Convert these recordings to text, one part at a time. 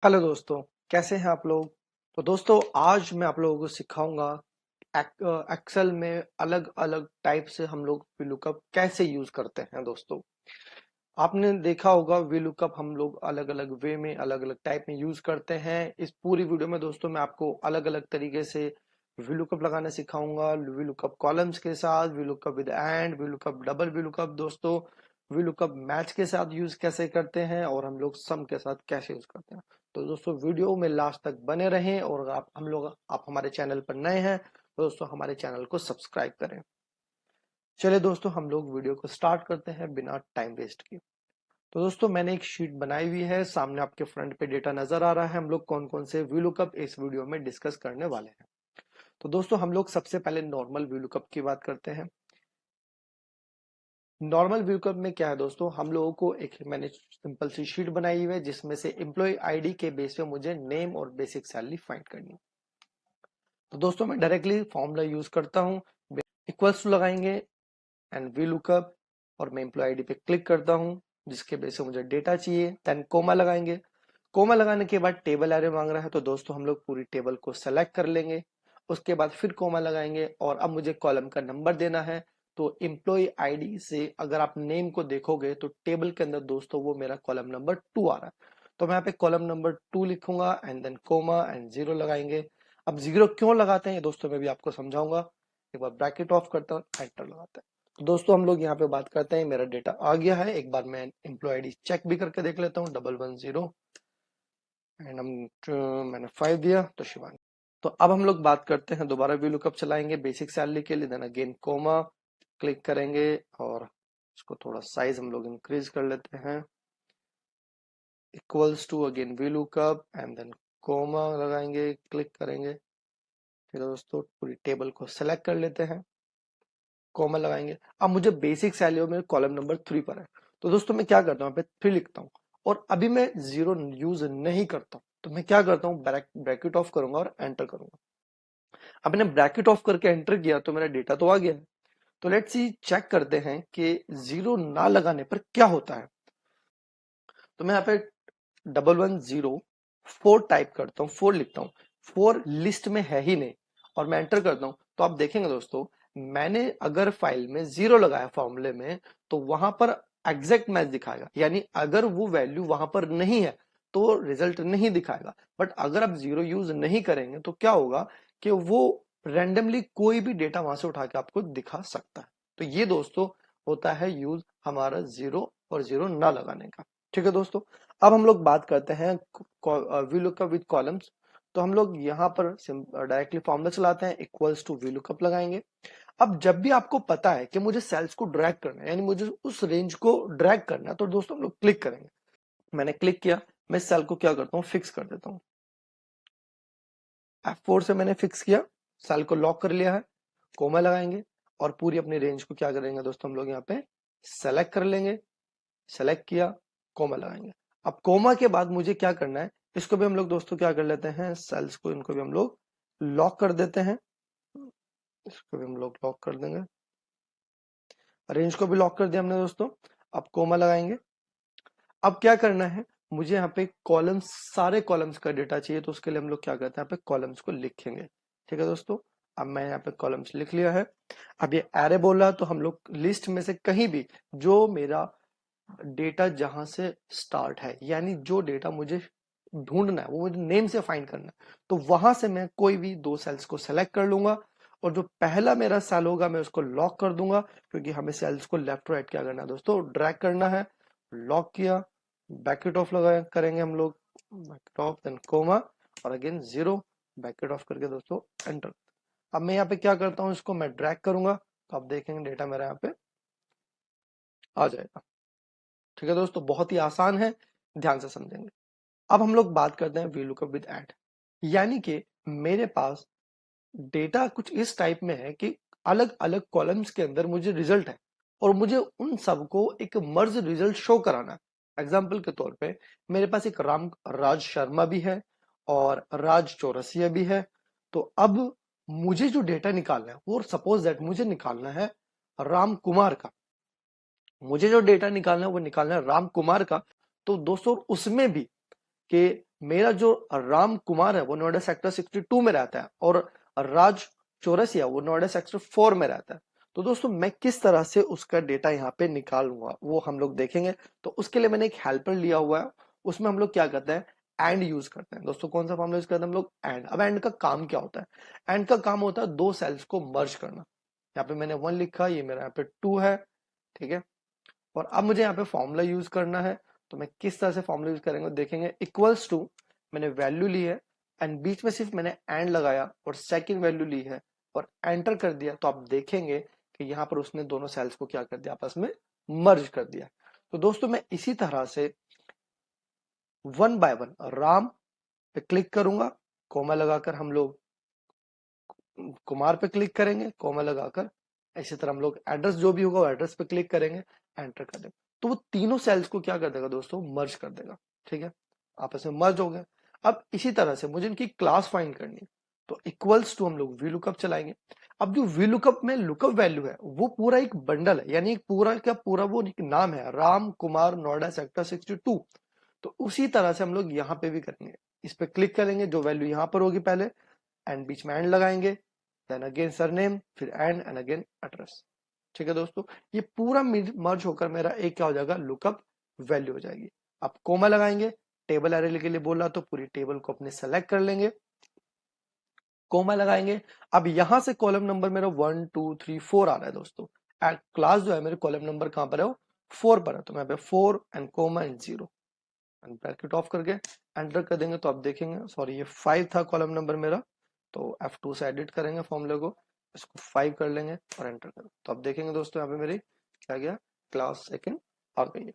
Hello दोस्तों, कैसे हैं आप लोग। तो दोस्तों आज मैं आप लोगों को सिखाऊंगा एक्सेल में अलग अलग टाइप से हम लोग VLOOKUP कैसे यूज करते हैं। दोस्तों आपने देखा होगा VLOOKUP हम लोग अलग अलग वे में अलग अलग टाइप में यूज करते हैं। इस पूरी वीडियो में दोस्तों मैं आपको अलग अलग तरीके से VLOOKUP लगाना सिखाऊंगा। VLOOKUP कॉलम्स के साथ, VLOOKUP with and, VLOOKUP double VLOOKUP, दोस्तों VLOOKUP मैच के साथ यूज कैसे करते हैं और हम लोग सम के साथ कैसे यूज करते हैं। तो दोस्तों वीडियो में लास्ट तक बने रहें और आप हमारे चैनल पर नए हैं तो दोस्तों हमारे चैनल को सब्सक्राइब करें। चलिए दोस्तों हम लोग वीडियो को स्टार्ट करते हैं बिना टाइम वेस्ट किए। तो दोस्तों मैंने एक शीट बनाई हुई है, सामने आपके फ्रंट पे डेटा नजर आ रहा है। हम लोग कौन कौन से VLOOKUP इस वीडियो में डिस्कस करने वाले हैं। तो दोस्तों हम लोग सबसे पहले नॉर्मल VLOOKUP की बात करते हैं। नॉर्मल VLOOKUP में क्या है दोस्तों, हम लोगों को एक मैंने सिंपल सी शीट बनाई हुई है जिसमें से एम्प्लॉय आईडी के बेस पे मुझे नेम और बेसिक सैलरी फाइंड करनी है। तो दोस्तों मैं डायरेक्टली फॉर्मूला यूज करता हूँ, इक्वल्स टू लगाएंगे एंड VLOOKUP और मैं एम्प्लॉय आईडी पे क्लिक करता हूँ जिसके बेस पे मुझे डेटा चाहिए। देन कोमा लगाएंगे। कोमा लगाने के बाद टेबल एरे मांग रहा है तो दोस्तों हम लोग पूरी टेबल को सेलेक्ट कर लेंगे। उसके बाद फिर कोमा लगाएंगे और अब मुझे कॉलम का नंबर देना है। तो एम्प्लॉय आईडी से अगर आप नेम को देखोगे तो टेबल के अंदर दोस्तों वो मेरा कॉलम नंबर 2 आ रहा है। तो मैं यहाँ पे कॉलम नंबर 2 लिखूंगा and then comma and zero लगाएंगे। अब जीरो क्यों लगाते हैं ये दोस्तों मैं भी आपको समझाऊंगा। एक बार ब्रैकेट ऑफ करता हूँ, एंटर लगाते हैं। तो दोस्तों हम लोग यहाँ पे बात करते हैं, मेरा डेटा आ गया है। एक बार मैं एम्प्लॉय आईडी चेक भी करके देख लेता हूँ, 110 एंड मैंने 5 दिया तो शिवानी। तो अब हम लोग बात करते हैं, दोबारा VLOOKUP चलाएंगे बेसिक सैलरी के लिए। देन अगेन कोमा क्लिक करेंगे और इसको थोड़ा साइज हम लोग इंक्रीज कर लेते हैं। Equals to again VLOOKUP and then comma लगाएंगे, क्लिक करेंगे। फिर दोस्तों पूरी टेबल को सेलेक्ट कर लेते हैं, कोमा लगाएंगे। अब मुझे बेसिक सैलरी मेरे कॉलम नंबर 3 पर है तो दोस्तों मैं क्या करता हूँ, यहाँ पे 3 लिखता हूँ और अभी मैं जीरो यूज नहीं करता हूँ। तो मैं क्या करता हूँ, ब्रैकेट ऑफ करूंगा और एंटर करूंगा। अब मैंने ब्रैकेट ऑफ करके एंटर किया तो मेरा डेटा तो आ गया है। तो लेट्स सी चेक करते हैं कि जीरो ना लगाने पर क्या होता है। तो मैं यहाँ पे 1104 टाइप करता हूँ, 4 लिखता हूँ। 4 लिस्ट में है ही नहीं और मैं एंटर करता हूँ तो आप देखेंगे दोस्तों, मैंने अगर फाइल में जीरो लगाया फॉर्मूले में तो वहां पर एग्जैक्ट मैच दिखाएगा। यानी अगर वो वैल्यू वहां पर नहीं है तो रिजल्ट नहीं दिखाएगा। बट अगर आप जीरो यूज नहीं करेंगे तो क्या होगा कि वो रेंडमली कोई भी डेटा वहां से उठा के आपको दिखा सकता है। तो ये दोस्तों होता है यूज हमारा जीरो और जीरो ना लगाने का। ठीक है दोस्तों, अब हम लोग बात करते हैं VLOOKUP विद कॉलम्स। तो हम लोग यहाँ पर डायरेक्टली फॉर्मूला चलाते हैं, इक्वल्स टू VLOOKUP लगाएंगे। अब जब भी आपको पता है कि मुझे सेल्स को ड्रैग करना है, यानी मुझे उस रेंज को ड्रैग करना है, तो दोस्तों हम लोग क्लिक करेंगे। मैंने क्लिक किया, मैं सेल को क्या करता हूँ, फिक्स कर देता हूँ। F4 से मैंने फिक्स किया, सेल को लॉक कर लिया है। कोमा लगाएंगे और पूरी अपनी रेंज को क्या करेंगे दोस्तों, हम लोग यहाँ पे सेलेक्ट कर लेंगे। सेलेक्ट किया, कोमा लगाएंगे। अब कोमा के बाद मुझे क्या करना है, इसको भी हम लोग दोस्तों क्या कर लेते हैं, सेल्स को इनको भी हम लोग लॉक कर देते हैं। इसको भी हम लोग लॉक कर देंगे, रेंज को भी लॉक कर दिया हमने दोस्तों। अब कोमा लगाएंगे। अब क्या करना है, मुझे यहाँ पे कॉलम्स, सारे कॉलम्स का डेटा चाहिए तो उसके लिए हम लोग क्या करते हैं, यहाँ पे कॉलम्स को लिखेंगे। ठीक है दोस्तों, अब मैं यहाँ पे कॉलम्स लिख लिया है। अब ये एरे बोल रहा है तो हम लोग लिस्ट में से कहीं भी जो मेरा डेटा जहां से स्टार्ट है, यानी जो डेटा मुझे ढूंढना है, वो मुझे नेम से फाइंड करना है, तो वहां से मैं कोई भी 2 सेल्स को सेलेक्ट कर लूंगा और जो पहला मेरा सेल होगा मैं उसको लॉक कर दूंगा, क्योंकि हमें सेल्स को लेफ्ट राइट क्या करना है दोस्तों, ड्रैग करना है। लॉक किया, ब्रैकेट ऑफ लगा करेंगे हम लोग, ब्रैकेट ऑफ देन कोमा और अगेन जीरो, ब्रैकेट ऑफ करके दोस्तों एंटर। अब मैं यहाँ पे क्या करता हूँ, इसको मैं ड्रैग करूंगा तो आप देखेंगे डेटा मेरा यहाँ पे आ जाएगा। ठीक है दोस्तों, बहुत ही आसान है, ध्यान से समझेंगे। अब हम लोग बात करते हैं VLOOKUP विद ऐड। यानी कि मेरे पास डेटा कुछ इस टाइप में है कि अलग अलग कॉलम्स के अंदर मुझे रिजल्ट है और मुझे उन सबको एक मर्ज रिजल्ट शो कराना है। एग्जाम्पल के तौर पे मेरे पास एक राज शर्मा भी है और राज चौरसिया भी है। तो अब मुझे जो डेटा निकालना है वो सपोज दैट मुझे निकालना है राम कुमार का। मुझे जो डेटा निकालना है वो निकालना है राम कुमार का। तो दोस्तों उसमें भी कि मेरा जो राम कुमार है वो नोएडा सेक्टर 62 में रहता है और राज चौरसिया वो नोएडा सेक्टर 4 में रहता है। तो दोस्तों मैं किस तरह से उसका डेटा यहाँ पे निकालूंगा वो हम लोग देखेंगे। तो उसके लिए मैंने एक हेल्पर लिया हुआ है, उसमें हम लोग क्या करते हैं, एंड यूज करते हैं। दोस्तों कौन सा फॉर्मूला यूज करते हैं हम लोग, एंड। अब एंड का काम क्या होता है, एंड का काम होता है दो सेल्स को मर्ज करना। यहाँ पे मैंने 1 लिखा, ये मेरा यहाँ पे 2 है, ठीक है। और अब मुझे यहाँ पे फॉर्मूला यूज करना है, तो मैं किस तरह से फॉर्मूला यूज करेंगे देखेंगे। इक्वल्स टू, मैंने वैल्यू ली है एंड बीच में सिर्फ मैंने एंड लगाया और सेकंड वैल्यू ली है और एंटर कर दिया, तो आप देखेंगे कि यहाँ पर उसने दोनों सेल्स को क्या कर दिया, आपस में मर्ज कर दिया। तो दोस्तों मैं इसी तरह से वन बाय वन राम पे क्लिक करूंगा, कोमा लगाकर हम लोग कुमार पे क्लिक करेंगे, कोमा लगाकर इसी तरह हम लोग एड्रेस जो भी होगा वो एड्रेस पे क्लिक करेंगे, एंटर कर देंगे, तो वो तीनों सेल्स को क्या कर देगा दोस्तों, मर्ज कर देगा, ठीक है। आपस में मर्ज हो गए। अब इसी तरह से मुझे इनकी क्लास फाइंड करनी है, तो इक्वल्स टू हम लोग वी लुकअप चलाएंगे। अब जो वी लुकअप में लुकअप वैल्यू है वो पूरा एक बंडल है, यानी एक पूरा का पूरा वो एक नाम है, राम कुमार नोएडा सेक्टर 62। तो उसी तरह से हम लोग यहाँ पे भी करेंगे, इस पे क्लिक करेंगे, जो वैल्यू यहाँ पर होगी पहले, एंड बीच में एंड लगाएंगे, देन अगेन सरनेम, फिर एंड अगेन एड्रेस, ठीक है दोस्तों। ये पूरा मर्ज होकर मेरा एक क्या हो जाएगा, लुकअप वैल्यू हो जाएगी। अब कोमा लगाएंगे, टेबल एरे के लिए बोला तो पूरी टेबल को अपने सेलेक्ट कर लेंगे, कोमा लगाएंगे। अब यहां से कॉलम नंबर मेरा 1 2 3 4 आ रहा है दोस्तों, क्लास जो है मेरे कॉलम नंबर कहां पर है, वो 4 पर है, तो मैं पे 4 and comma and 0 and bracket off करके एंटर कर देंगे, तो आप देखेंगे, सॉरी ये 5 था कॉलम नंबर मेरा, तो F2 से एडिट करेंगे फॉर्मूले को, इसको 5 कर लेंगे और एंटर करें, तो आप देखेंगे दोस्तों यहाँ पे मेरी क्या गया, क्लास सेकंड आ गई है।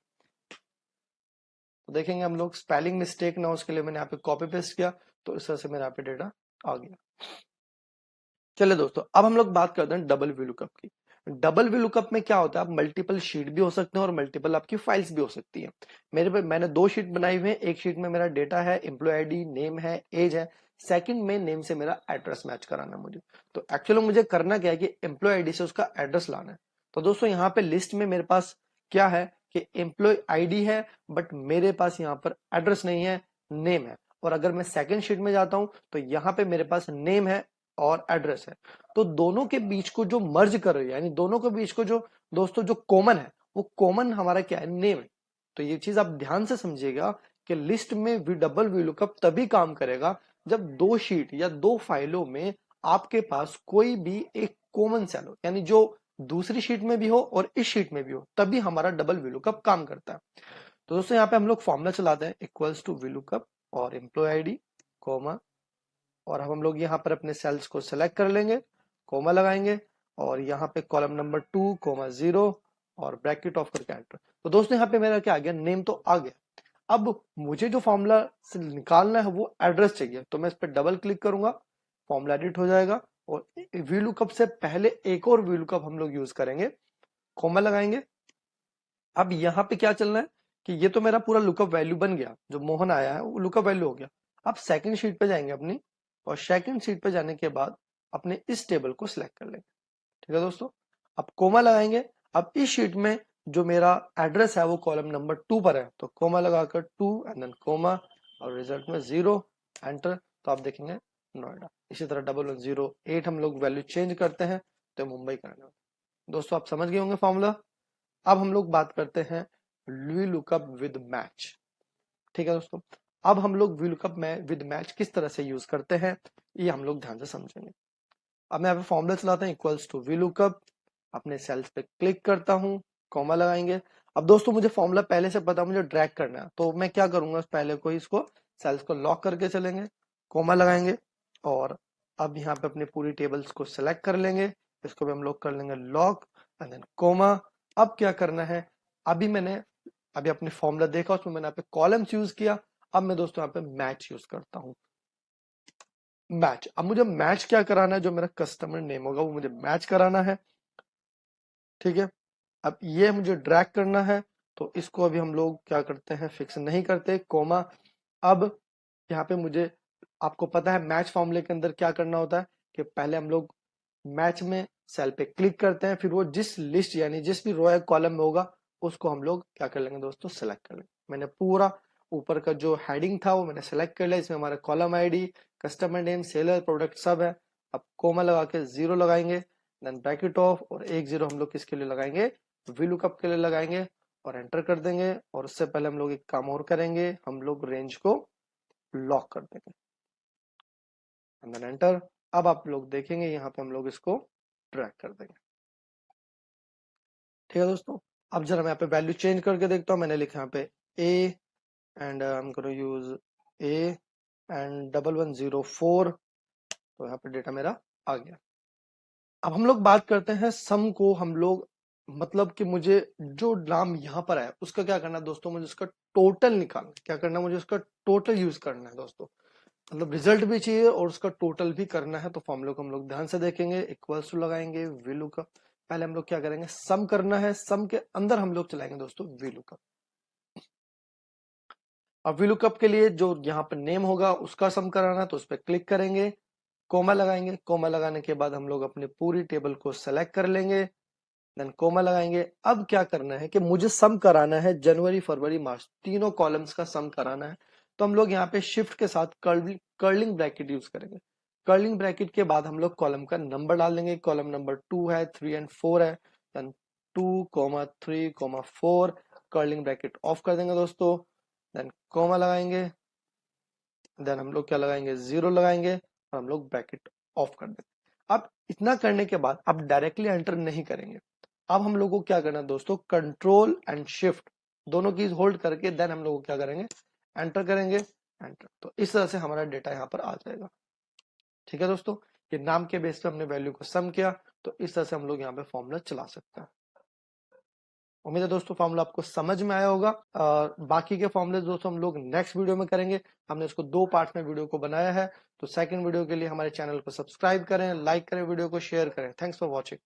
तो देखेंगे हम लोग स्पेलिंग मिस्टेक ना, उसके लिए मैंने यहाँ पे कॉपी पेस्ट किया, तो इस तरह से मेरे यहाँ पे डेटा आ गया। चलिए दोस्तों अब हम लोग बात करते हैं डबल वी लुकअप की। डबल वी लुकअप में क्या होता है, आप मल्टीपल शीट भी हो सकते हैं और मल्टीपल आपकी फाइल्स भी हो सकती है। मेरे पे मैंने 2 शीट बनाई हुई है, एक शीट में मेरा डेटा है, एम्प्लॉय आईडी, नेम है, एज है, सेकंड में नेम से मेरा एड्रेस मैच कराना है मुझे। तो एक्चुअली मुझे करना क्या है कि एम्प्लॉय आईडी से उसका एड्रेस लाना है। तो दोस्तों यहाँ पे लिस्ट में मेरे पास क्या है कि एम्प्लॉय आईडी है, बट मेरे पास यहाँ पर एड्रेस नहीं है, नेम है। और अगर मैं सेकंड शीट में जाता हूं तो यहाँ पे मेरे पास नेम है और एड्रेस है। तो दोनों के बीच को जो मर्ज कर रही है, यानी दोनों के बीच को जो दोस्तों जो कॉमन है, वो कॉमन हमारा क्या है, नेम है। तो ये चीज आप ध्यान से समझिएगा कि लिस्ट में वी डबल वी लुकअप तभी काम करेगा जब 2 शीट या 2 फाइलों में आपके पास कोई भी एक कॉमन सेल हो, यानी जो दूसरी शीट में भी हो और इस शीट में भी हो, तभी हमारा डबल वी लुकअप काम करता है। तो दोस्तों यहाँ पे हम लोग फॉर्मूला चलाते हैं, इक्वल्स टू वी लुकअप और एम्प्लॉय आईडी कॉमा, और हम लोग यहाँ पर अपने सेल्स को सिलेक्ट कर लेंगे, कोमा लगाएंगे और यहाँ पे कॉलम नंबर 2 कोमा 0 और ब्रैकेट ऑफ करके एंटर। तो दोस्तों यहाँ पे मेरा क्या आ गया, नेम तो आ गया। अब मुझे जो फॉर्मूला से निकालना है वो एड्रेस चाहिए, तो मैं इस पर डबल क्लिक करूंगा, फॉर्मूला एडिट हो जाएगा। और वी लुकअप से पहले एक और वी लुकअप हम लोग यूज करेंगे, कोमा लगाएंगे। अब यहाँ पे क्या चलना है कि ये तो मेरा पूरा लुकअप वैल्यू बन गया, जो मोहन आया है वो लुकअप वैल्यू हो गया। अब सेकंड शीट पे जाएंगे अपनी, और सेकंड शीट पे जाने के बाद अपने इस टेबल को सिलेक्ट कर लेंगे, ठीक है दोस्तों। अब कोमा लगाएंगे। अब इस शीट में जो मेरा एड्रेस है वो कॉलम नंबर 2 पर है, तो कोमा लगाकर 2 एंड देन कोमा और रिजल्ट में 0 एंटर, तो आप देखेंगे नोएडा। इसी तरह 1108 हम लोग वैल्यू चेंज करते हैं तो मुंबई का रहने वाला। दोस्तों आप समझ गए होंगे फॉर्मूला। अब हम लोग बात करते हैं वी लुकअप विद मैच, ठीक है दोस्तों। अब हम लोग वी लुकअप में विद मैच किस तरह से यूज करते हैं, ये हम लोग ध्यान से समझेंगे। अब मैं यहाँ पे फॉर्मूला चलाता हूँ, इक्वल्स टू वी लुकअप, अपने सेल्स पे क्लिक करता हूँ, कॉमा लगाएंगे। अब दोस्तों मुझे फॉर्मूला पहले से पता, मुझे ड्रैग करना है, तो मैं क्या करूंगा, पहले को इसको सेल्स को लॉक करके चलेंगे, कॉमा लगाएंगे और अब यहाँ पे अपनी पूरी टेबल्स को सिलेक्ट कर लेंगे, इसको भी हम लोग कर लेंगे लॉक एंड देन कॉमा। अब क्या करना है, मैंने अपने फॉर्मूला देखा, उसमें मैंने यहाँ पे कॉलम्स यूज किया। अब मैं दोस्तों यहाँ पे मैच यूज करता हूँ, मैच। अब मुझे मैच क्या कराना है, जो मेरा कस्टमर नेम होगा वो मुझे मैच कराना है, ठीक है। अब ये मुझे ड्रैग करना है, तो इसको अभी हम लोग क्या करते हैं, फिक्स नहीं करते, कोमा। अब यहाँ पे मुझे, आपको पता है मैच फॉर्मूले के अंदर क्या करना होता है कि पहले हम लोग मैच में सेल पे क्लिक करते हैं, फिर वो जिस लिस्ट यानी जिस भी रो या कॉलम में होगा उसको हम लोग क्या कर लेंगे दोस्तों, सेलेक्ट कर लेंगे। मैंने पूरा ऊपर का जो हेडिंग था वो मैंने सेलेक्ट कर लिया, इसमें हमारा column ID, customer name, seller, product सब है। अब कोमा लगा के 0 लगाएंगे, देन ब्रैकेट ऑफ, और 1 0 हम लोग किसके लिए लगाएंगे, VLOOKUP के लिए लगाएंगे और एंटर कर देंगे। और उससे पहले हम लोग एक काम और करेंगे, हम लोग रेंज को लॉक कर देंगे एंड देन एंटर। अब आप लोग देखेंगे यहाँ पे हम लोग इसको ड्रैग कर देंगे। ठीक है दोस्तों, अब जरा मैं यहाँ पे वैल्यू चेंज करके देखता हूँ। मैंने लिखा यहाँ पे A and I am gonna use A and 1104, तो यहाँ पे डेटा मेरा आ गया। अब हम लोग बात करते हैं सम को। हम लोग मतलब कि मुझे जो नाम यहाँ पर है उसका क्या करना है दोस्तों, मुझे उसका टोटल निकालना है। क्या करना है, मुझे उसका टोटल यूज करना है दोस्तों, मतलब रिजल्ट भी चाहिए और उसका टोटल भी करना है। तो फॉर्मूले को हम लोग ध्यान से देखेंगे, इक्वल्स टू लगाएंगे, VLOOKUP। पहले हम लोग क्या करेंगे, सम करना है, सम के अंदर हम लोग चलाएंगे दोस्तों VLOOKUP। अब VLOOKUP के लिए जो यहाँ पर नेम होगा उसका सम कराना है, तो उस पर क्लिक करेंगे, कोमा लगाएंगे। कोमा लगाने के बाद हम लोग अपनी पूरी टेबल को सेलेक्ट कर लेंगे, देन कोमा लगाएंगे। अब क्या करना है कि मुझे सम कराना है जनवरी, फरवरी, मार्च, तीनों कॉलम्स का सम कराना है। तो हम लोग यहाँ पे शिफ्ट के साथ कर्लिंग ब्रैकेट यूज करेंगे। कर्लिंग ब्रैकेट के बाद हम लोग कॉलम का नंबर डाल देंगे। कॉलम नंबर 2 है, 3 एंड 4 है, देन 2,3,4, कर्लिंग ब्रैकेट ऑफ कर देंगे दोस्तों, देन कोमा लगाएंगे, देन हम लोग क्या लगाएंगे, 0 लगाएंगे और हम लोग ब्रैकेट ऑफ कर देंगे। अब इतना करने के बाद अब डायरेक्टली एंटर नहीं करेंगे। अब हम लोग को क्या करना है दोस्तों, कंट्रोल एंड शिफ्ट दोनों कीज होल्ड करके देन हम लोग को क्या करेंगे, एंटर करेंगे, एंटर। तो इस तरह से हमारा डेटा यहाँ पर आ जाएगा। ठीक है दोस्तों, ये नाम के बेस पे हमने वैल्यू को सम किया, तो इस तरह से हम लोग यहाँ पे फॉर्मूला चला सकते हैं। उम्मीद है दोस्तों फॉर्मूला आपको समझ में आया होगा। और बाकी के फॉर्मूले दोस्तों हम लोग नेक्स्ट वीडियो में करेंगे। हमने इसको 2 पार्ट में वीडियो को बनाया है, तो सेकंड वीडियो के लिए हमारे चैनल को सब्सक्राइब करें, लाइक करें, वीडियो को शेयर करें। Thanks for watching.